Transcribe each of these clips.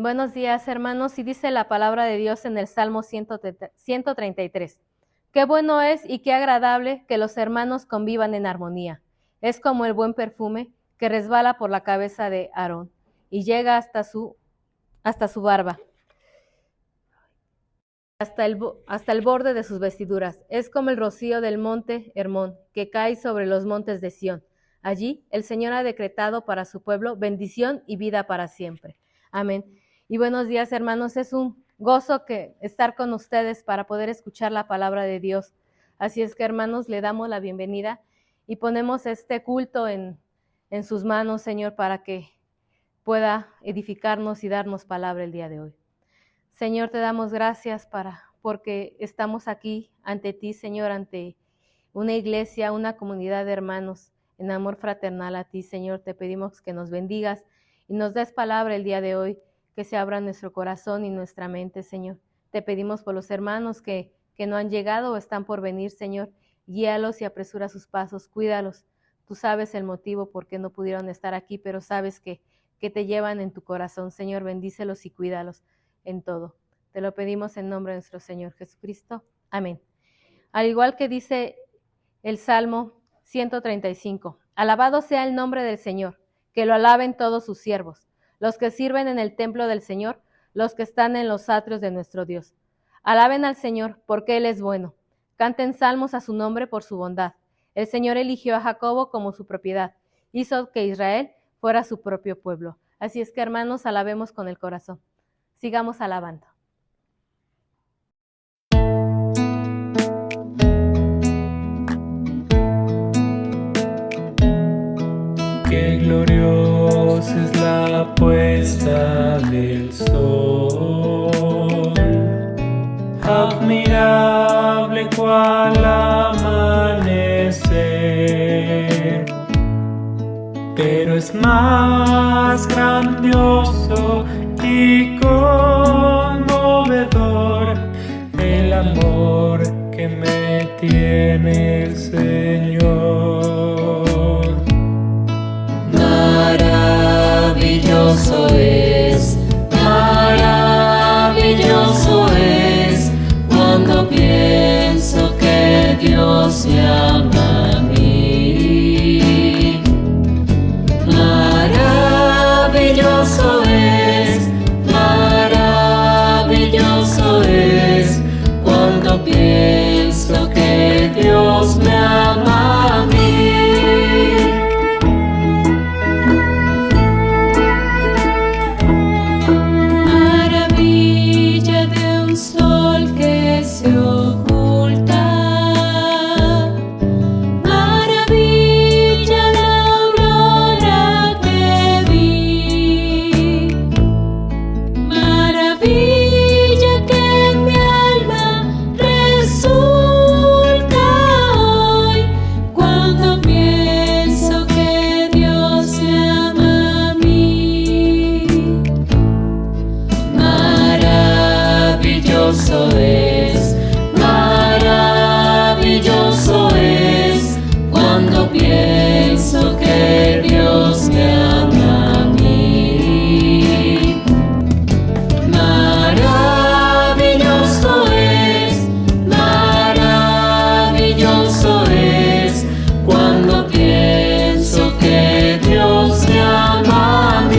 Buenos días, hermanos, y dice la palabra de Dios en el Salmo 133. Qué bueno es y qué agradable que los hermanos convivan en armonía. Es como el buen perfume que resbala por la cabeza de Aarón y llega hasta su barba, hasta el borde de sus vestiduras. Es como el rocío del monte Hermón que cae sobre los montes de Sión. Allí el Señor ha decretado para su pueblo bendición y vida para siempre. Amén. Y buenos días, hermanos. Es un gozo estar con ustedes para poder escuchar la palabra de Dios. Así es que, hermanos, le damos la bienvenida y ponemos este culto en sus manos, Señor, para que pueda edificarnos y darnos palabra el día de hoy. Señor, te damos gracias porque estamos aquí ante ti, Señor, ante una iglesia, una comunidad de hermanos en amor fraternal a ti, Señor. Te pedimos que nos bendigas y nos des palabra el día de hoy, que se abra nuestro corazón y nuestra mente, Señor. Te pedimos por los hermanos que no han llegado o están por venir, Señor. Guíalos y apresura sus pasos, cuídalos. Tú sabes el motivo por qué no pudieron estar aquí, pero sabes que te llevan en tu corazón, Señor. Bendícelos y cuídalos en todo. Te lo pedimos en nombre de nuestro Señor Jesucristo. Amén. Al igual que dice el Salmo 135, alabado sea el nombre del Señor, que lo alaben todos sus siervos, los que sirven en el templo del Señor, los que están en los atrios de nuestro Dios. Alaben al Señor, porque Él es bueno. Canten salmos a su nombre por su bondad. El Señor eligió a Jacobo como su propiedad, hizo que Israel fuera su propio pueblo. Así es que, hermanos, alabemos con el corazón. Sigamos alabando. Qué gloriosa es la puesta del sol, admirable cual amanecer, pero es más grandioso y conmovedor el amor que me tiene el Señor. Maravilloso es cuando pienso que Dios me ama a mí. Maravilloso es cuando pienso que Dios me ama a mí. Maravilloso es cuando pienso que Dios me ama a mí. Maravilloso es cuando pienso que Dios me ama a mí.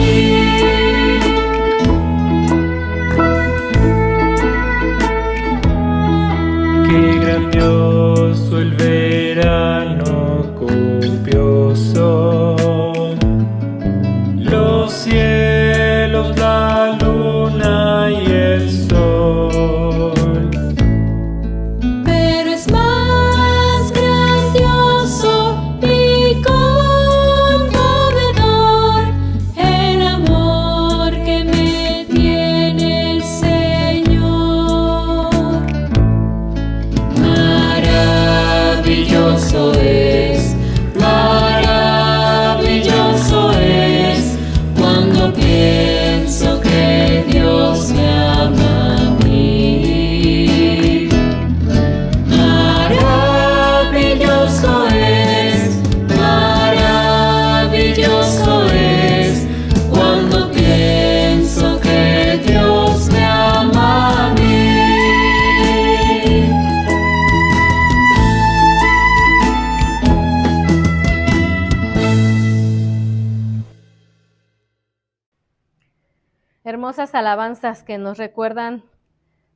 hermosas alabanzas que nos recuerdan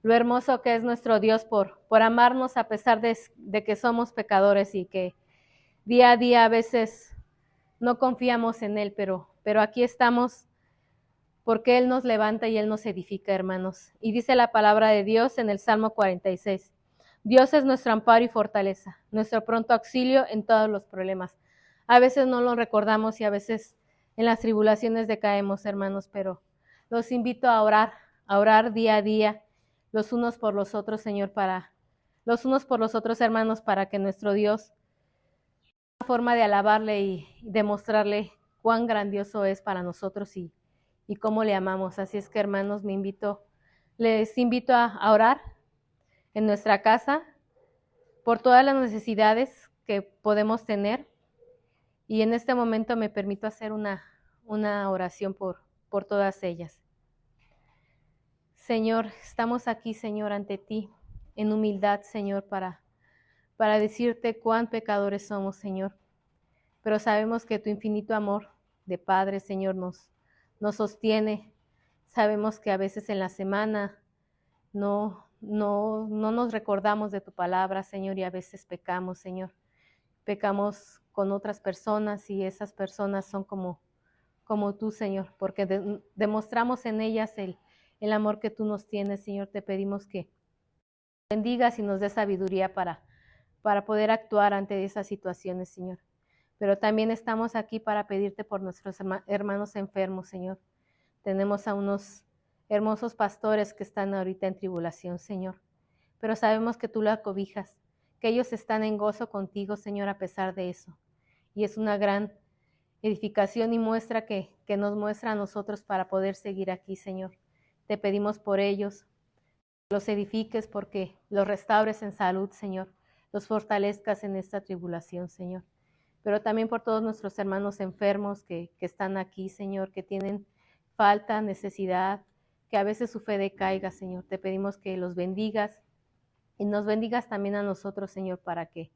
lo hermoso que es nuestro Dios por amarnos a pesar de que somos pecadores y que día a día a veces no confiamos en Él, pero aquí estamos porque Él nos levanta y Él nos edifica, hermanos. Y dice la palabra de Dios en el Salmo 46. Dios es nuestro amparo y fortaleza, nuestro pronto auxilio en todos los problemas. A veces no lo recordamos y a veces en las tribulaciones decaemos, hermanos, pero los invito a orar día a día, los unos por los otros, Señor, los unos por los otros, hermanos, para que nuestro Dios, una forma de alabarle y demostrarle cuán grandioso es para nosotros y cómo le amamos. Así es que, hermanos, les invito a orar en nuestra casa por todas las necesidades que podemos tener. Y en este momento me permito hacer una oración por todas ellas. Señor, estamos aquí, Señor, ante ti, en humildad, Señor, para decirte cuán pecadores somos, Señor. Pero sabemos que tu infinito amor de Padre, Señor, nos sostiene. Sabemos que a veces en la semana no nos recordamos de tu palabra, Señor, y a veces pecamos, Señor. Pecamos con otras personas y esas personas son como tú, Señor, porque demostramos en ellas el amor que tú nos tienes, Señor. Te pedimos que bendigas y nos des sabiduría para poder actuar ante esas situaciones, Señor. Pero también estamos aquí para pedirte por nuestros hermanos enfermos, Señor. Tenemos a unos hermosos pastores que están ahorita en tribulación, Señor. Pero sabemos que tú los cobijas, que ellos están en gozo contigo, Señor, a pesar de eso. Y es una gran edificación y muestra que nos muestra a nosotros para poder seguir aquí, Señor. Te pedimos por ellos, los edifiques porque los restaures en salud, Señor. Los fortalezcas en esta tribulación, Señor. Pero también por todos nuestros hermanos enfermos que están aquí, Señor, que tienen falta, necesidad, que a veces su fe decaiga, Señor. Te pedimos que los bendigas y nos bendigas también a nosotros, Señor, para que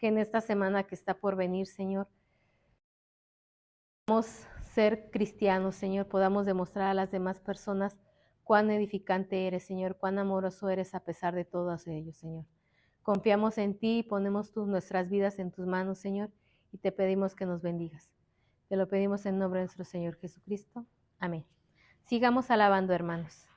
en esta semana que está por venir, Señor, podamos ser cristianos, Señor, podamos demostrar a las demás personas cuán edificante eres, Señor, cuán amoroso eres a pesar de todos ellos, Señor. Confiamos en ti y ponemos nuestras vidas en tus manos, Señor, y te pedimos que nos bendigas. Te lo pedimos en nombre de nuestro Señor Jesucristo. Amén. Sigamos alabando, hermanos.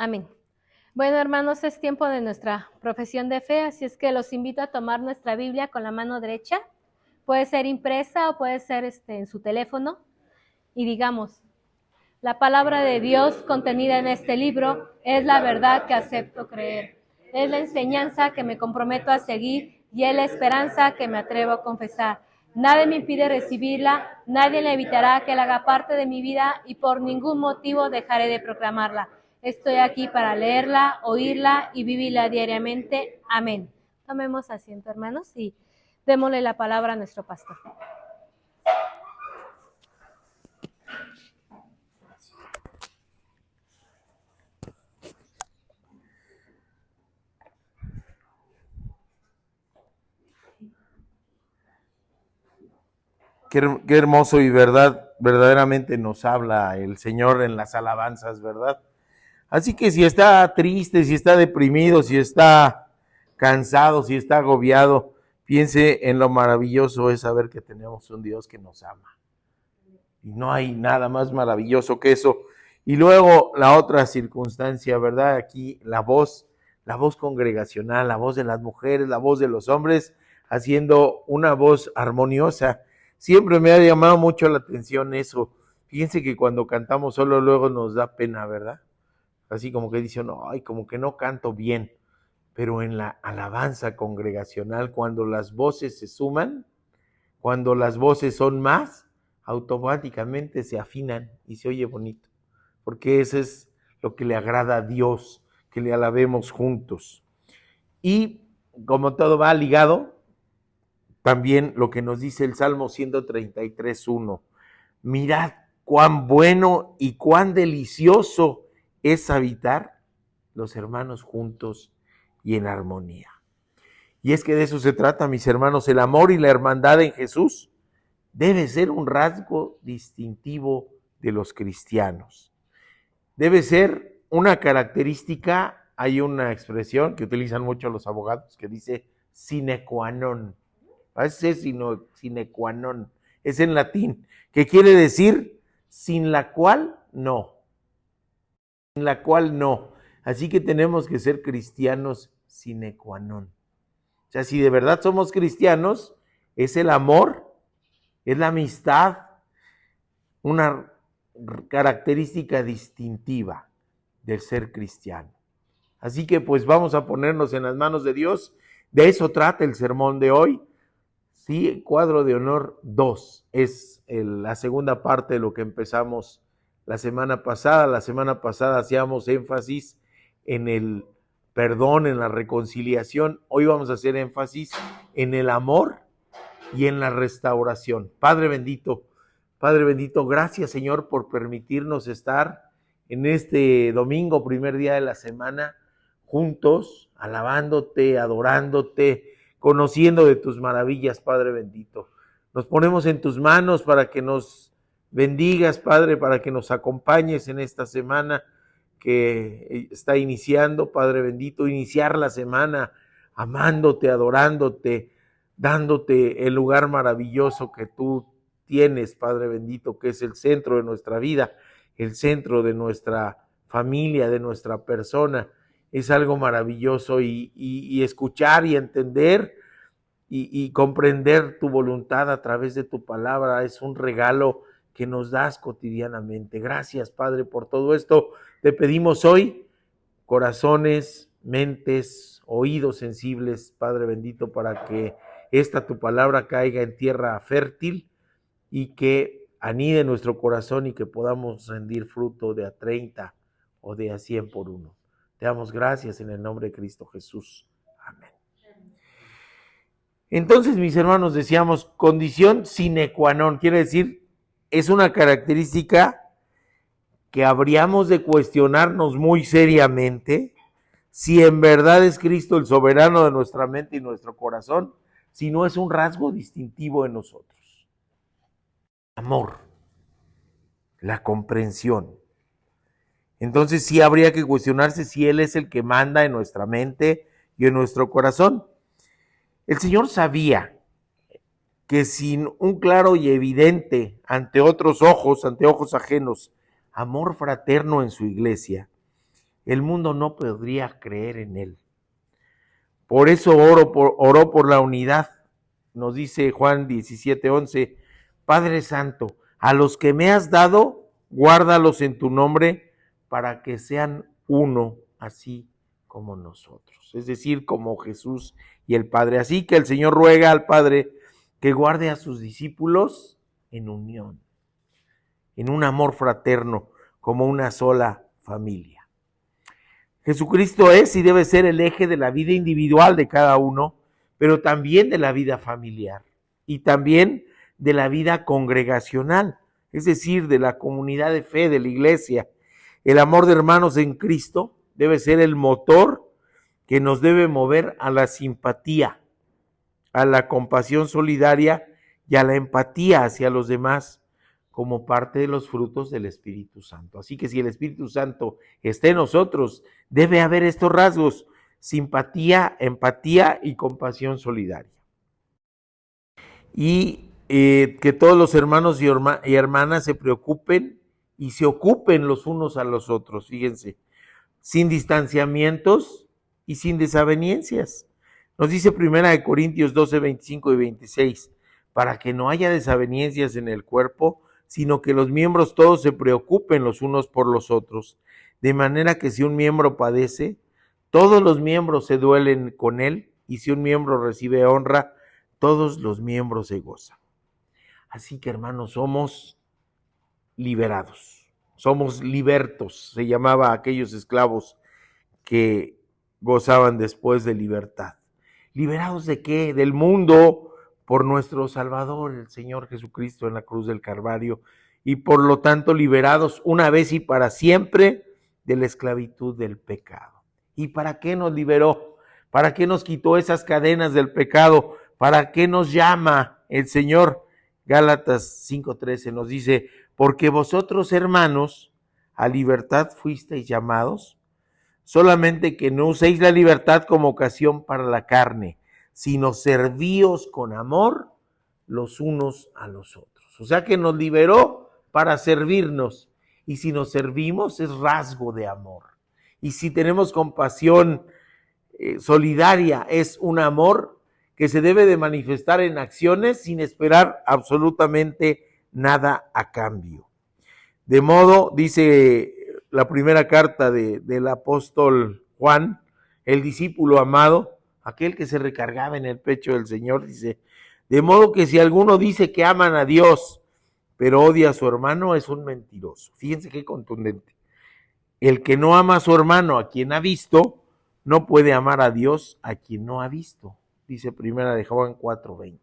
Amén. Bueno, hermanos, es tiempo de nuestra profesión de fe, así es que los invito a tomar nuestra Biblia con la mano derecha, Puede ser impresa o puede ser en su teléfono. Y digamos, la palabra de Dios contenida en este libro es la verdad que acepto creer. Es la enseñanza que me comprometo a seguir y es la esperanza que me atrevo a confesar. Nadie me impide recibirla, nadie le evitará que la haga parte de mi vida y por ningún motivo dejaré de proclamarla. Estoy aquí para leerla, oírla y vivirla diariamente. Amén. Tomemos asiento, hermanos, y démosle la palabra a nuestro pastor. Qué hermoso y verdaderamente nos habla el Señor en las alabanzas, ¿verdad? Así que si está triste, si está deprimido, si está cansado, si está agobiado, piense en lo maravilloso es saber que tenemos un Dios que nos ama. Y no hay nada más maravilloso que eso. Y luego la otra circunstancia, ¿verdad? Aquí la voz congregacional, la voz de las mujeres, la voz de los hombres, haciendo una voz armoniosa. Siempre me ha llamado mucho la atención eso. Fíjense que cuando cantamos solo luego nos da pena, ¿verdad? Así como que dicen, ay, como que no canto bien. Pero en la alabanza congregacional, cuando las voces se suman, cuando las voces son más, automáticamente se afinan y se oye bonito. Porque eso es lo que le agrada a Dios, que le alabemos juntos. Y como todo va ligado, también lo que nos dice el Salmo 133:1. Mirad cuán bueno y cuán delicioso es habitar los hermanos juntos y en armonía. Y es que de eso se trata, mis hermanos, el amor y la hermandad en Jesús debe ser un rasgo distintivo de los cristianos. Debe ser una característica, hay una expresión que utilizan mucho los abogados que dice sine qua non. Es sine qua non, es en latín, que quiere decir sin la cual no. Sin la cual no. Así que tenemos que ser cristianos sine qua non. O sea, si de verdad somos cristianos, es el amor, es la amistad, una característica distintiva del ser cristiano. Así que pues vamos a ponernos en las manos de Dios. De eso trata el sermón de hoy. Sí, cuadro de honor 2 es la segunda parte de lo que empezamos la semana pasada. La semana pasada hacíamos énfasis en el perdón, en la reconciliación. Hoy vamos a hacer énfasis en el amor y en la restauración. Padre bendito, gracias Señor por permitirnos estar en este domingo, primer día de la semana, juntos, alabándote, adorándote, conociendo de tus maravillas, Padre bendito. Nos ponemos en tus manos para que nos bendigas, Padre, para que nos acompañes en esta semana que está iniciando, Padre bendito, iniciar la semana amándote, adorándote, dándote el lugar maravilloso que tú tienes, Padre bendito, que es el centro de nuestra vida, el centro de nuestra familia, de nuestra persona. Es algo maravilloso y escuchar y entender y comprender tu voluntad a través de tu palabra es un regalo que nos das cotidianamente. Gracias, Padre, por todo esto. Te pedimos hoy corazones, mentes, oídos sensibles, Padre bendito, para que esta tu palabra caiga en tierra fértil y que anide nuestro corazón y que podamos rendir fruto de a 30 o de a 100 por uno. Te damos gracias en el nombre de Cristo Jesús. Amén. Entonces, mis hermanos, decíamos, condición sine qua non, quiere decir, es una característica que habríamos de cuestionarnos muy seriamente si en verdad es Cristo el soberano de nuestra mente y nuestro corazón, si no es un rasgo distintivo de nosotros. Amor, la comprensión. Entonces sí habría que cuestionarse si Él es el que manda en nuestra mente y en nuestro corazón. El Señor sabía que sin un claro y evidente ante otros ojos, ante ojos ajenos, amor fraterno en su iglesia, el mundo no podría creer en Él. Por eso oró por la unidad nos dice Juan 17:11, Padre Santo, a los que me has dado, guárdalos en tu nombre para que sean uno, así como nosotros. Es decir, como Jesús y el Padre. Así que el Señor ruega al Padre que guarde a sus discípulos en unión, en un amor fraterno, como una sola familia. Jesucristo es y debe ser el eje de la vida individual de cada uno, pero también de la vida familiar y también de la vida congregacional, es decir, de la comunidad de fe, de la iglesia. El amor de hermanos en Cristo debe ser el motor que nos debe mover a la simpatía, a la compasión solidaria y a la empatía hacia los demás como parte de los frutos del Espíritu Santo. Así que si el Espíritu Santo está en nosotros, debe haber estos rasgos: simpatía, empatía y compasión solidaria. Y que todos los hermanos y hermanas se preocupen y se ocupen los unos a los otros, fíjense, sin distanciamientos y sin desavenencias. Nos dice 1 Corintios 12, 25 y 26, para que no haya desavenencias en el cuerpo, sino que los miembros todos se preocupen los unos por los otros, de manera que si un miembro padece, todos los miembros se duelen con él, y si un miembro recibe honra, todos los miembros se gozan. Así que, hermanos, somos liberados, somos libertos, se llamaba a aquellos esclavos que gozaban después de libertad. ¿Liberados de qué? Del mundo, por nuestro Salvador, el Señor Jesucristo en la cruz del Calvario, y por lo tanto liberados una vez y para siempre de la esclavitud del pecado. ¿Y para qué nos liberó? ¿Para qué nos quitó esas cadenas del pecado? ¿Para qué nos llama el Señor? Gálatas 5:13 nos dice, porque vosotros, hermanos, a libertad fuisteis llamados, solamente que no uséis la libertad como ocasión para la carne, sino servíos con amor los unos a los otros. O sea que nos liberó para servirnos, y si nos servimos es rasgo de amor. Y si tenemos compasión solidaria, es un amor que se debe de manifestar en acciones sin esperar absolutamente nada a cambio. De modo, dice la primera carta del apóstol Juan, el discípulo amado, aquel que se recargaba en el pecho del Señor, dice, de modo que si alguno dice que aman a Dios, pero odia a su hermano, es un mentiroso. Fíjense qué contundente. El que no ama a su hermano, a quien ha visto, no puede amar a Dios, a quien no ha visto. Dice primera de Juan 4:20.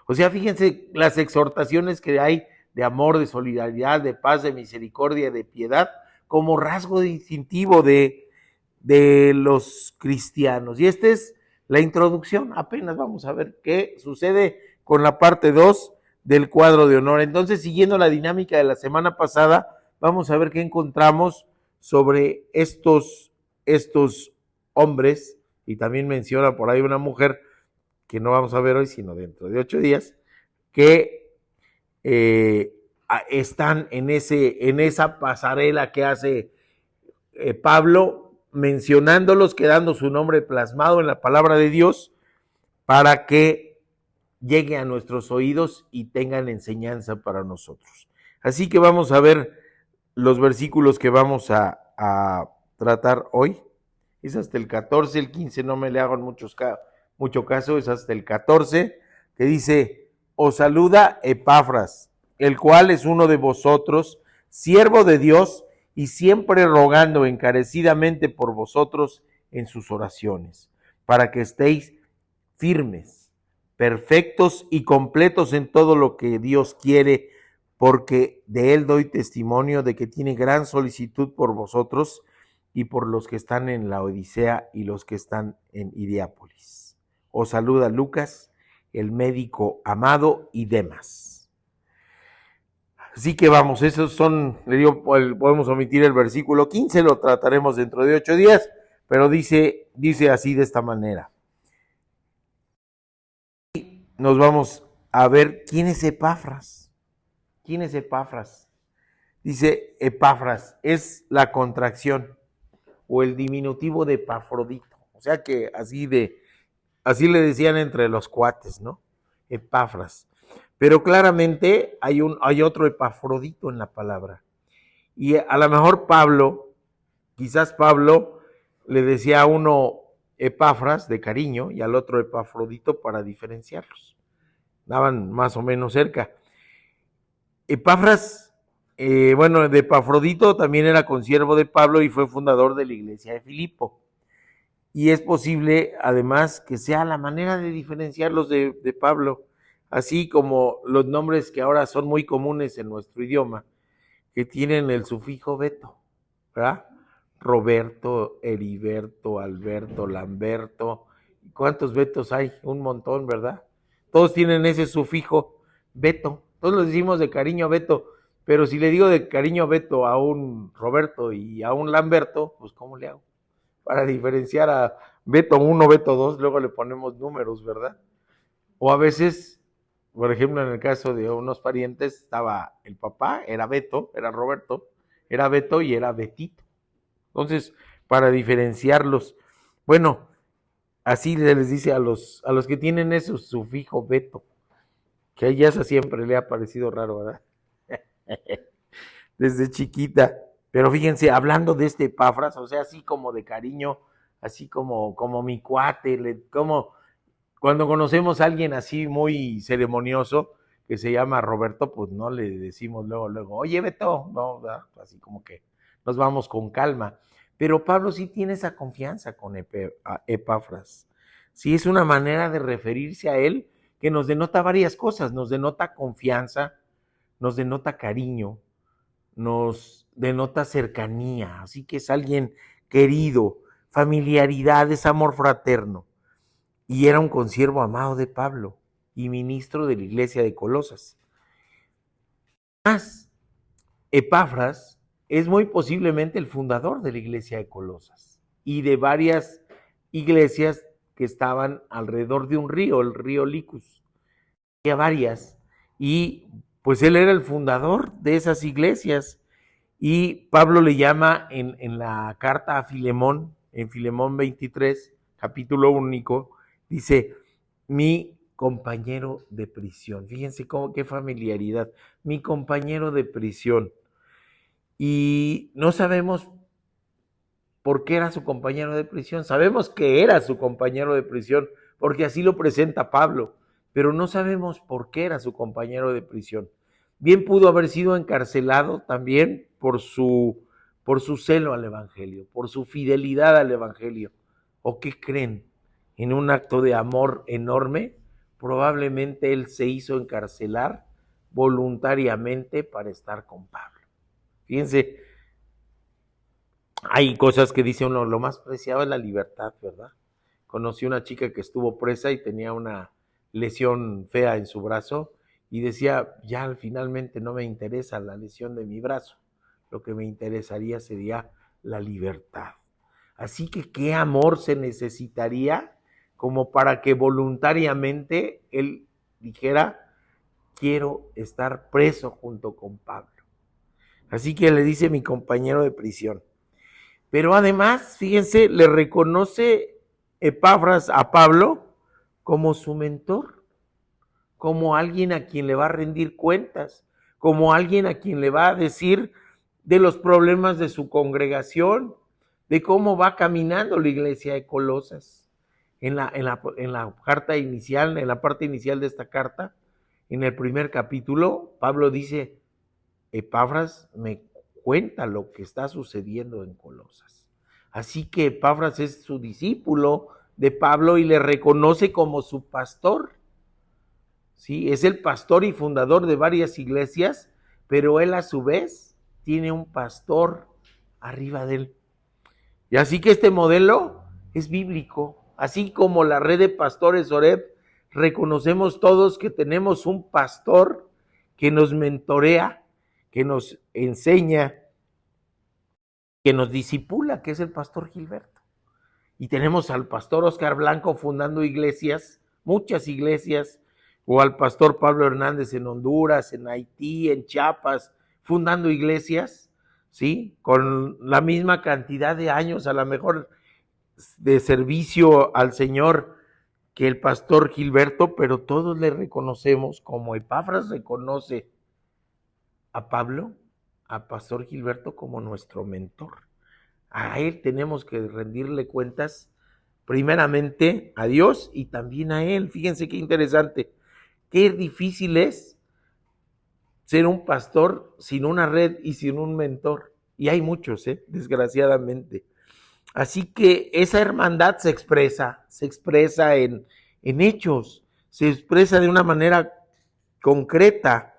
O sea, fíjense las exhortaciones que hay de amor, de solidaridad, de paz, de misericordia, de piedad, como rasgo distintivo de los cristianos. Y esta es la introducción. Apenas vamos a ver qué sucede con la parte 2 del cuadro de honor. Entonces, siguiendo la dinámica de la semana pasada, vamos a ver qué encontramos sobre estos hombres, y también menciona por ahí una mujer que no vamos a ver hoy, sino dentro de 8 días, que están en esa pasarela que hace Pablo, mencionándolos, quedando su nombre plasmado en la palabra de Dios, para que llegue a nuestros oídos y tengan enseñanza para nosotros. Así que vamos a ver los versículos que vamos a tratar hoy. Es hasta el 14, el 15 no me le hagan mucho caso, es hasta el 14, que dice, os saluda Epafras, el cual es uno de vosotros, siervo de Dios, y siempre rogando encarecidamente por vosotros en sus oraciones, para que estéis firmes, perfectos y completos en todo lo que Dios quiere, porque de él doy testimonio de que tiene gran solicitud por vosotros y por los que están en la Odisea y los que están en Hierápolis. Os saluda Lucas, el médico amado, y Demas. Así que vamos, esos son, le digo, podemos omitir el versículo 15, lo trataremos dentro de 8 días, pero dice así de esta manera. Nos vamos a ver quién es Epafras. ¿Quién es Epafras? Dice Epafras, es la contracción o el diminutivo de Epafrodito. O sea que así le decían entre los cuates, ¿no? Epafras. Pero claramente hay otro Epafrodito en la palabra. Y a lo mejor quizás Pablo le decía a uno Epafras de cariño y al otro Epafrodito para diferenciarlos. Daban más o menos cerca. Epafras, de Epafrodito también era consiervo de Pablo y fue fundador de la iglesia de Filipo. Y es posible, además, que sea la manera de diferenciarlos de Pablo, así como los nombres que ahora son muy comunes en nuestro idioma, que tienen el sufijo beto, ¿verdad? Roberto, Heriberto, Alberto, Lamberto. ¿Cuántos betos hay? Un montón, ¿verdad? Todos tienen ese sufijo beto. Todos lo decimos de cariño Beto, pero si le digo de cariño Beto a un Roberto y a un Lamberto, pues ¿cómo le hago? Para diferenciar a Beto 1, Beto 2, luego le ponemos números, ¿verdad? O a veces, por ejemplo, en el caso de unos parientes, estaba el papá, era Beto, era Roberto, era Beto y era Betito. Entonces, para diferenciarlos, bueno, así se les dice a los que tienen ese sufijo Beto, que a ella siempre le ha parecido raro, ¿verdad? Desde chiquita. Pero fíjense, hablando de este Epafras, o sea, así como de cariño, así como mi cuate, como cuando conocemos a alguien así muy ceremonioso, que se llama Roberto, pues no le decimos luego, oye Beto, no, así como que nos vamos con calma. Pero Pablo sí tiene esa confianza con Epafras. Sí, es una manera de referirse a él que nos denota varias cosas, nos denota confianza, nos denota cariño, nos denota cercanía, así que es alguien querido, familiaridad, es amor fraterno. Y era un consiervo amado de Pablo y ministro de la iglesia de Colosas. Más, Epafras es muy posiblemente el fundador de la iglesia de Colosas y de varias iglesias que estaban alrededor de un río, el río Licus. Había varias, y pues él era el fundador de esas iglesias. Y Pablo le llama en la carta a Filemón, en Filemón 23, capítulo único, dice, mi compañero de prisión. Fíjense qué familiaridad, mi compañero de prisión. Y no sabemos por qué era su compañero de prisión. Sabemos que era su compañero de prisión, porque así lo presenta Pablo, pero no sabemos por qué era su compañero de prisión. Bien pudo haber sido encarcelado también por su celo al Evangelio, por su fidelidad al Evangelio. ¿O qué creen? En un acto de amor enorme, probablemente él se hizo encarcelar voluntariamente para estar con Pablo. Fíjense, hay cosas que dice uno, lo más preciado es la libertad, ¿verdad? Conocí una chica que estuvo presa y tenía una lesión fea en su brazo y decía, ya finalmente no me interesa la lesión de mi brazo, lo que me interesaría sería la libertad. Así que qué amor se necesitaría como para que voluntariamente él dijera, quiero estar preso junto con Pablo. Así que le dice mi compañero de prisión. Pero además, fíjense, le reconoce Epafras a Pablo como su mentor, como alguien a quien le va a rendir cuentas, como alguien a quien le va a decir de los problemas de su congregación, de cómo va caminando la iglesia de Colosas. En la carta inicial, en la parte inicial de esta carta, en el primer capítulo, Pablo dice, Epafras me cuenta lo que está sucediendo en Colosas. Así que Epafras es su discípulo de Pablo y le reconoce como su pastor. Sí, es el pastor y fundador de varias iglesias, pero él a su vez tiene un pastor arriba de él. Y así que este modelo es bíblico. Así como la red de pastores Oreb, reconocemos todos que tenemos un pastor que nos mentorea, que nos enseña, que nos discipula, que es el pastor Gilberto. Y tenemos al pastor Oscar Blanco fundando iglesias, muchas iglesias, o al pastor Pablo Hernández en Honduras, en Haití, en Chiapas, fundando iglesias, ¿sí? Con la misma cantidad de años, a lo mejor de servicio al Señor que el pastor Gilberto, pero todos le reconocemos, como Epafras reconoce a Pablo, a pastor Gilberto como nuestro mentor. A él tenemos que rendirle cuentas primeramente a Dios y también a él. Fíjense qué interesante, qué difícil es ser un pastor sin una red y sin un mentor. Y hay muchos, desgraciadamente. Así que esa hermandad se expresa en hechos, se expresa de una manera concreta,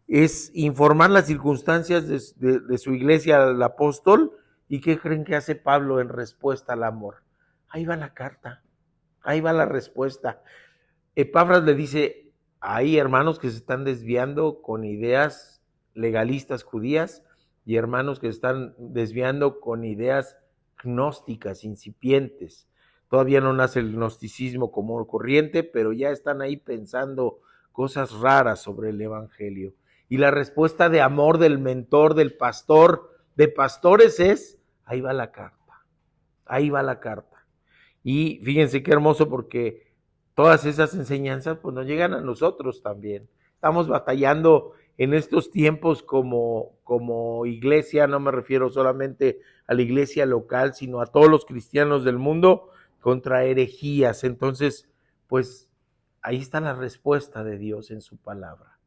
es informar las circunstancias de su iglesia al apóstol. ¿Y qué creen que hace Pablo en respuesta al amor? Ahí va la carta, ahí va la respuesta. Epafras le dice, hay hermanos que se están desviando con ideas legalistas judías y hermanos que se están desviando con ideas gnósticas, incipientes. Todavía no nace el gnosticismo como corriente, pero ya están ahí pensando cosas raras sobre el evangelio. Y la respuesta de amor del mentor, del pastor, de pastores es, ahí va la carta, ahí va la carta. Y fíjense qué hermoso, porque todas esas enseñanzas pues nos llegan a nosotros también. Estamos batallando en estos tiempos como iglesia, no me refiero solamente a la iglesia local, sino a todos los cristianos del mundo, contra herejías. Entonces, pues ahí está la respuesta de Dios en su palabra.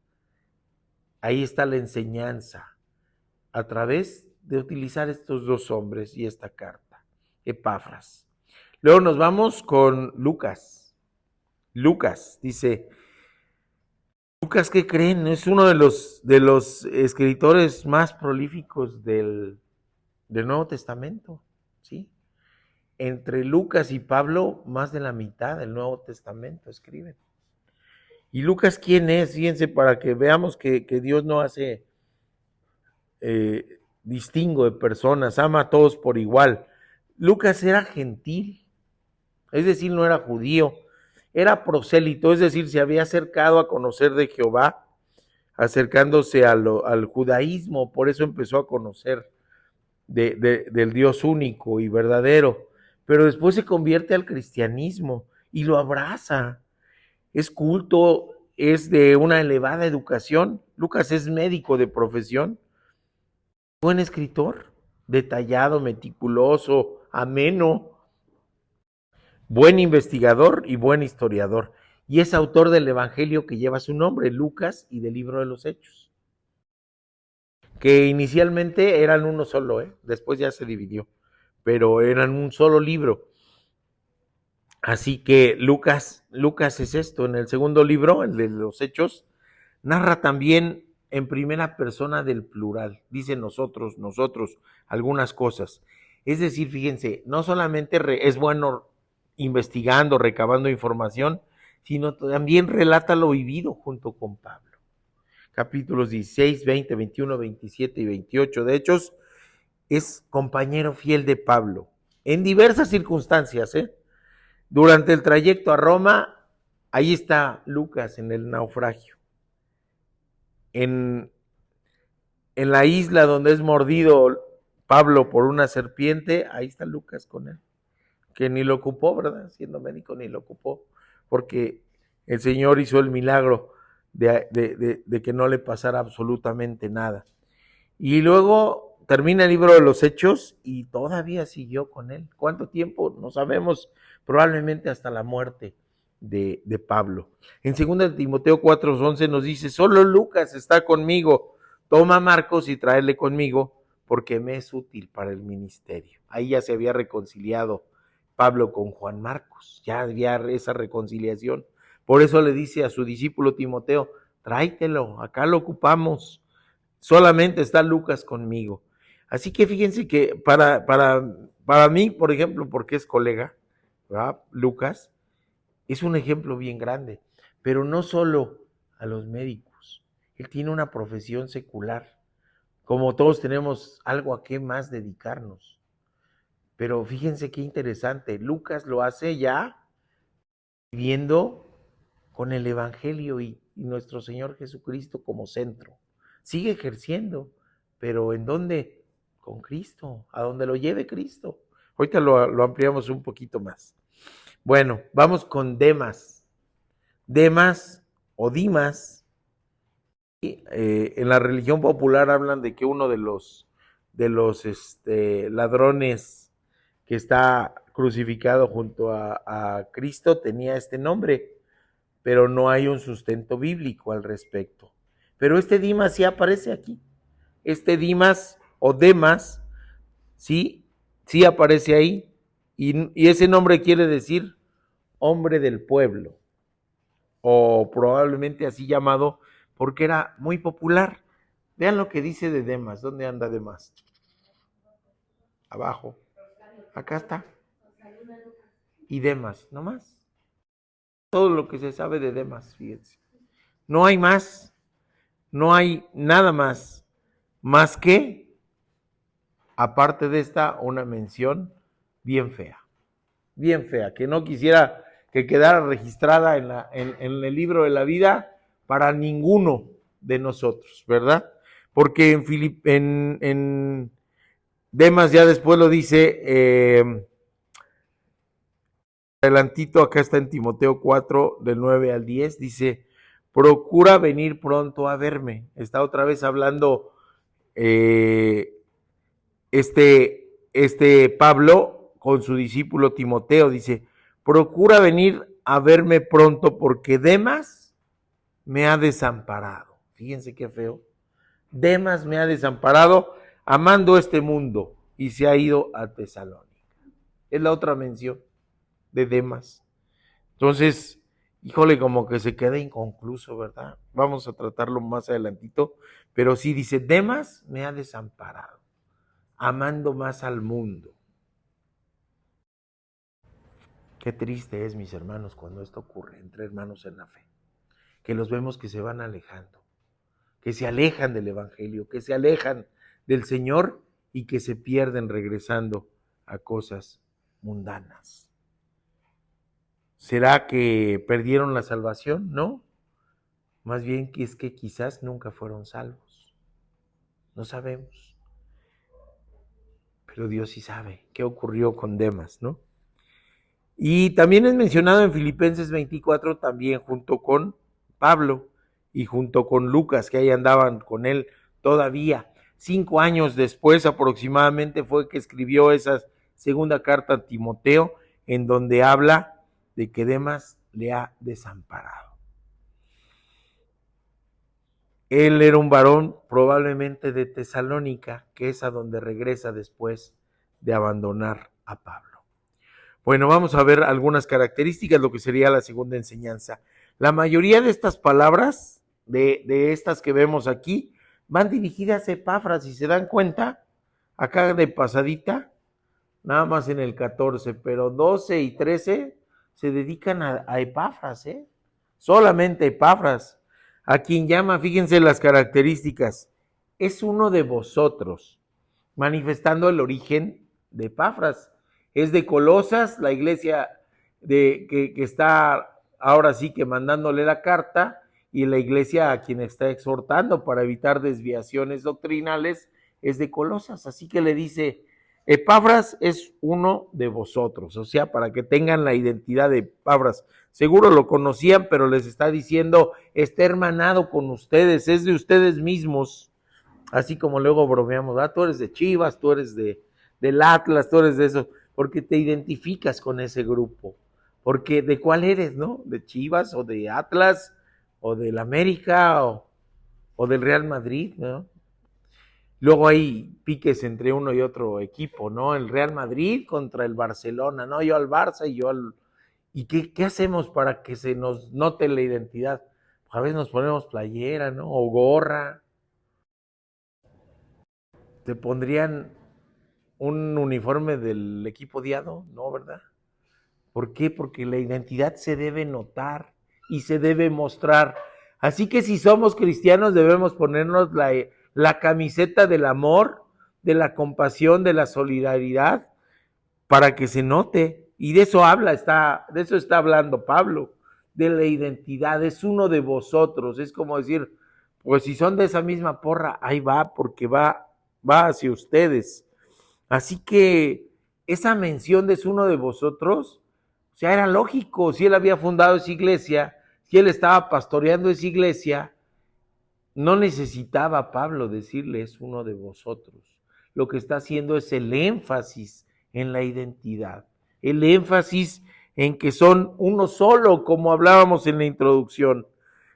Ahí está la enseñanza a través de utilizar estos dos hombres y esta carta, Epafras. Luego nos vamos con Lucas. Lucas dice, Lucas, ¿qué creen? Es uno de los escritores más prolíficos del Nuevo Testamento, ¿sí? Entre Lucas y Pablo, más de la mitad del Nuevo Testamento escriben. ¿Y Lucas quién es? Fíjense, para que veamos que Dios no hace distingo de personas, ama a todos por igual. Lucas era gentil, es decir, no era judío, era prosélito, es decir, se había acercado a conocer de Jehová, acercándose al judaísmo, por eso empezó a conocer del Dios único y verdadero, pero después se convierte al cristianismo y lo abraza. Es culto, es de una elevada educación. Lucas es médico de profesión, buen escritor, detallado, meticuloso, ameno, buen investigador y buen historiador. Y es autor del evangelio que lleva su nombre, Lucas, y del libro de los Hechos, que inicialmente eran uno solo, después ya se dividió, pero eran un solo libro. Así que Lucas es esto. En el segundo libro, el de los Hechos, narra también en primera persona del plural. Dice nosotros, algunas cosas. Es decir, fíjense, no solamente es bueno investigando, recabando información, sino también relata lo vivido junto con Pablo. Capítulos 16, 20, 21, 27 y 28 de Hechos, es compañero fiel de Pablo en diversas circunstancias, Durante el trayecto a Roma, ahí está Lucas en el naufragio. En la isla donde es mordido Pablo por una serpiente, ahí está Lucas con él, que ni lo ocupó, ¿verdad? Siendo médico ni lo ocupó, porque el Señor hizo el milagro de que no le pasara absolutamente nada. Y luego termina el libro de los Hechos y todavía siguió con él. ¿Cuánto tiempo? No sabemos, probablemente hasta la muerte de Pablo. En 2 Timoteo 4:11 nos dice, solo Lucas está conmigo, toma a Marcos y tráele conmigo, porque me es útil para el ministerio. Ahí ya se había reconciliado Pablo con Juan Marcos, ya había esa reconciliación. Por eso le dice a su discípulo Timoteo, tráetelo, acá lo ocupamos, solamente está Lucas conmigo. Así que fíjense que para mí, por ejemplo, porque es colega, ¿verdad? Lucas es un ejemplo bien grande, pero no solo a los médicos. Él tiene una profesión secular, como todos tenemos algo a qué más dedicarnos. Pero fíjense qué interesante, Lucas lo hace ya viviendo con el Evangelio y nuestro Señor Jesucristo como centro. Sigue ejerciendo, pero ¿en dónde? Con Cristo, a donde lo lleve Cristo. Ahorita lo ampliamos un poquito más. Bueno, vamos con Demas. Demas o Dimas. En la religión popular hablan de que uno de los ladrones que está crucificado junto a Cristo tenía este nombre, pero no hay un sustento bíblico al respecto. Pero este Dimas sí aparece aquí. Este Dimas o Demas, sí aparece ahí. Y ese nombre quiere decir hombre del pueblo, o probablemente así llamado porque era muy popular. Vean lo que dice de Demas. ¿Dónde anda Demas? Abajo. Acá está. Y Demas, no más. Todo lo que se sabe de Demas, fíjense. No hay más. No hay nada más que, aparte de esta, una mención bien fea, que no quisiera que quedara registrada en el libro de la vida para ninguno de nosotros, ¿verdad? Porque en Demas ya después lo dice, adelantito, acá está en Timoteo 4, del 9 al 10, dice, procura venir pronto a verme. Está otra vez hablando Pablo con su discípulo Timoteo, dice, procura venir a verme pronto porque Demas me ha desamparado. Fíjense qué feo. Demas me ha desamparado amando este mundo y se ha ido a Tesalónica. Es la otra mención de Demas. Entonces, híjole, como que se queda inconcluso, ¿verdad? Vamos a tratarlo más adelantito, pero sí dice, Demas me ha desamparado, amando más al mundo. Qué triste es, mis hermanos, cuando esto ocurre entre hermanos en la fe, que los vemos que se van alejando, que se alejan del Evangelio, que se alejan del Señor y que se pierden regresando a cosas mundanas. ¿Será que perdieron la salvación? No, más bien que es que quizás nunca fueron salvos. No sabemos. Pero Dios sí sabe qué ocurrió con Demas, ¿no? Y también es mencionado en Filipenses 24, también junto con Pablo y junto con Lucas, que ahí andaban con él todavía. 5 años después aproximadamente fue que escribió esa segunda carta a Timoteo, en donde habla de que Demas le ha desamparado. Él era un varón probablemente de Tesalónica, que es a donde regresa después de abandonar a Pablo. Bueno, vamos a ver algunas características, lo que sería la segunda enseñanza. La mayoría de estas palabras, de estas que vemos aquí, van dirigidas a Epafras, si se dan cuenta, acá de pasadita, nada más en el 14, pero 12 y 13 se dedican a Epafras, solamente Epafras, a quien llama, fíjense las características, es uno de vosotros, manifestando el origen de Epafras. Es de Colosas, la iglesia que está ahora sí que mandándole la carta, y la iglesia a quien está exhortando para evitar desviaciones doctrinales es de Colosas. Así que le dice, Epafras es uno de vosotros, o sea, para que tengan la identidad de Epafras. Seguro lo conocían, pero les está diciendo, está hermanado con ustedes, es de ustedes mismos. Así como luego bromeamos, tú eres de Chivas, tú eres del Atlas, tú eres de eso, porque te identificas con ese grupo, porque ¿de cuál eres, no? ¿De Chivas o de Atlas o del América o del Real Madrid, no? Luego hay piques entre uno y otro equipo, ¿no? El Real Madrid contra el Barcelona, ¿no? Yo al Barça y yo al... ¿Y qué hacemos para que se nos note la identidad? Pues a veces nos ponemos playera, ¿no? O gorra. ¿Te pondrían un uniforme del equipo odiado? No, ¿verdad? ¿Por qué? Porque la identidad se debe notar y se debe mostrar. Así que si somos cristianos debemos ponernos la camiseta del amor, de la compasión, de la solidaridad, para que se note. Y de eso de eso está hablando Pablo, de la identidad. Es uno de vosotros. Es como decir, pues si son de esa misma porra, ahí va, porque va hacia ustedes. Así que esa mención de es uno de vosotros, sea, era lógico, si él había fundado esa iglesia, si él estaba pastoreando esa iglesia, no necesitaba Pablo decirle es uno de vosotros. Lo que está haciendo es el énfasis en la identidad, el énfasis en que son uno solo, como hablábamos en la introducción.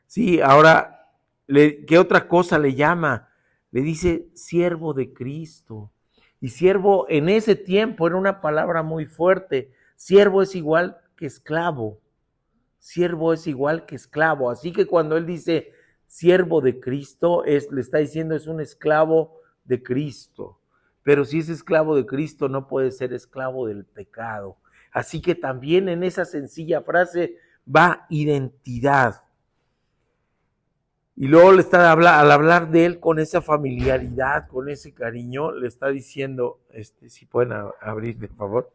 Sí, ahora, ¿qué otra cosa le llama? Le dice siervo de Cristo. Y siervo en ese tiempo era una palabra muy fuerte. Siervo es igual que esclavo. Siervo es igual que esclavo. Así que cuando él dice siervo de Cristo, le está diciendo es un esclavo de Cristo. Pero si es esclavo de Cristo, no puede ser esclavo del pecado. Así que también en esa sencilla frase va identidad. Y luego al hablar de él con esa familiaridad, con ese cariño, le está diciendo, si pueden abrir, por favor,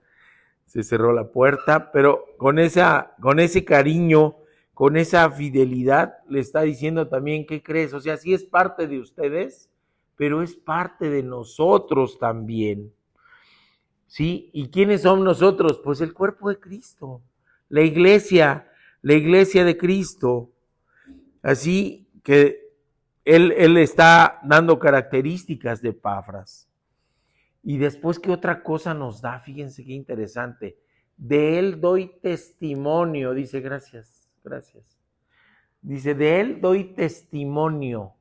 se cerró la puerta, pero con ese cariño, con esa fidelidad, le está diciendo también, ¿qué crees? O sea, sí es parte de ustedes, pero es parte de nosotros también. ¿Sí? ¿Y quiénes son nosotros? Pues el cuerpo de Cristo, la iglesia de Cristo. Así que él está dando características de Epafras. Y después, ¿qué otra cosa nos da? Fíjense qué interesante. De él doy testimonio, dice, gracias. Dice, de él doy testimonio.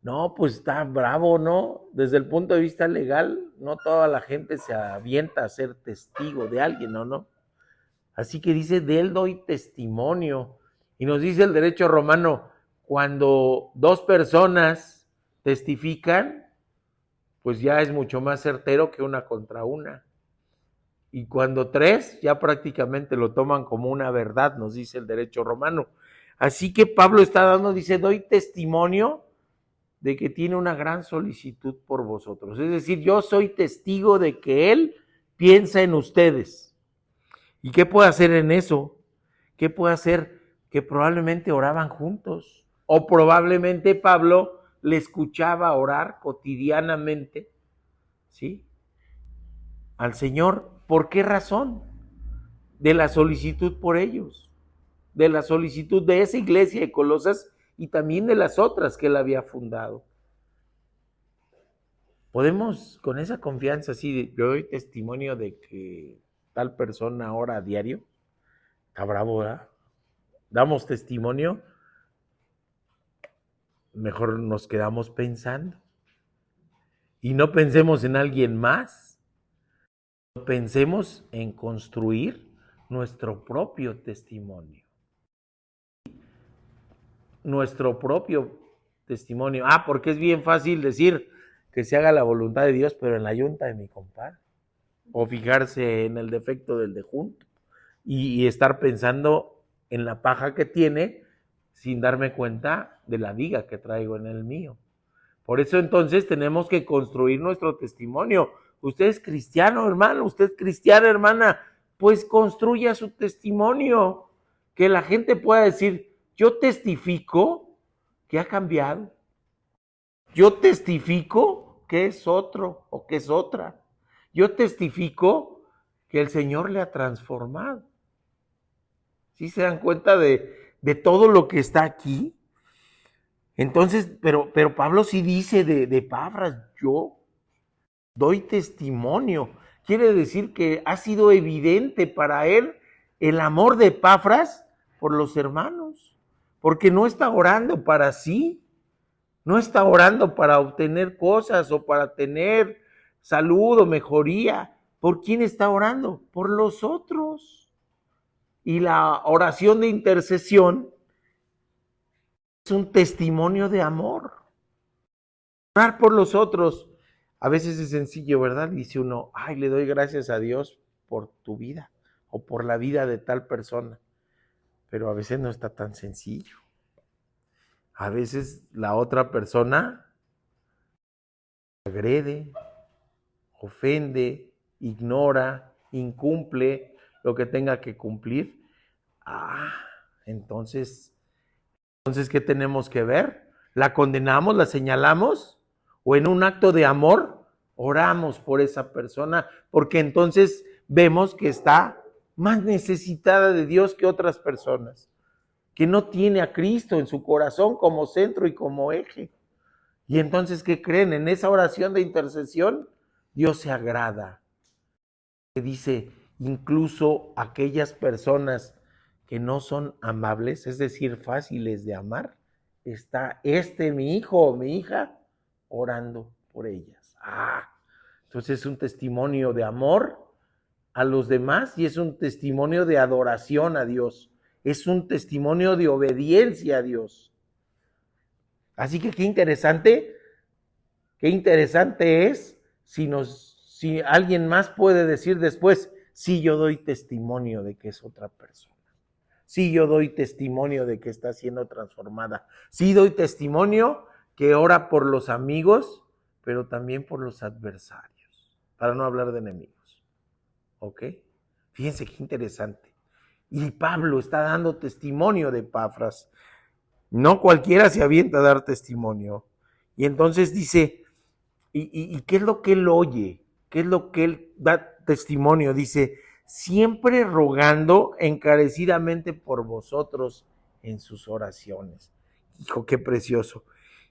No, pues está bravo, ¿no? Desde el punto de vista legal, no toda la gente se avienta a ser testigo de alguien, ¿no? Así que dice, de él doy testimonio. Y nos dice el derecho romano, cuando dos personas testifican, pues ya es mucho más certero que una contra una. Y cuando tres, ya prácticamente lo toman como una verdad, nos dice el derecho romano. Así que Pablo está dando, dice, doy testimonio de que tiene una gran solicitud por vosotros. Es decir, yo soy testigo de que él piensa en ustedes. ¿Y qué puede hacer en eso? ¿Qué puede hacer? Que probablemente oraban juntos. O probablemente Pablo le escuchaba orar cotidianamente, ¿sí? Al Señor. ¿Por qué razón? De la solicitud por ellos. De la solicitud de esa iglesia de Colosas y también de las otras que él había fundado. Podemos con esa confianza, sí, yo doy testimonio de que tal persona ora a diario. Está bravo, ¿verdad? Damos testimonio, mejor nos quedamos pensando. Y no pensemos en alguien más. Pensemos en construir nuestro propio testimonio. Nuestro propio testimonio. Porque es bien fácil decir que se haga la voluntad de Dios, pero en la yunta de mi compadre. O fijarse en el defecto del de junto. Y estar pensando en la paja que tiene sin darme cuenta de la viga que traigo en el mío. Por eso entonces tenemos que construir nuestro testimonio. Usted es cristiano, hermano, usted es cristiana, hermana, pues construya su testimonio. Que la gente pueda decir, yo testifico que ha cambiado. Yo testifico que es otro o que es otra. Yo testifico que el Señor le ha transformado. ¿Sí se dan cuenta de todo lo que está aquí? Entonces, pero Pablo sí dice de Epafras, yo doy testimonio. Quiere decir que ha sido evidente para él el amor de Epafras por los hermanos, porque no está orando para sí, no está orando para obtener cosas o para tener salud o mejoría. ¿Por quién está orando? Por los otros. Y la oración de intercesión es un testimonio de amor. Orar por los otros a veces es sencillo, ¿verdad? Dice uno, le doy gracias a Dios por tu vida o por la vida de tal persona. Pero a veces no está tan sencillo. A veces la otra persona agrede, ofende, ignora, incumple lo que tenga que cumplir. Entonces, ¿qué tenemos que ver? ¿La condenamos, la señalamos? ¿O en un acto de amor oramos por esa persona? Porque entonces vemos que está más necesitada de Dios que otras personas, que no tiene a Cristo en su corazón como centro y como eje. Y entonces, ¿qué creen? En esa oración de intercesión, Dios se agrada. Dice, incluso aquellas personas que no son amables, es decir, fáciles de amar, está mi hijo o mi hija orando por ellas. Entonces es un testimonio de amor a los demás y es un testimonio de adoración a Dios. Es un testimonio de obediencia a Dios. Así que qué interesante es si alguien más puede decir después, sí, yo doy testimonio de que es otra persona. Sí, yo doy testimonio de que está siendo transformada. Sí, doy testimonio que ora por los amigos, pero también por los adversarios, para no hablar de enemigos. ¿Ok? Fíjense qué interesante. Y Pablo está dando testimonio de Epafras. No cualquiera se avienta a dar testimonio. Y entonces dice, ¿y qué es lo que él oye? ¿Qué es lo que él da testimonio? Dice, siempre rogando encarecidamente por vosotros en sus oraciones. Hijo, qué precioso.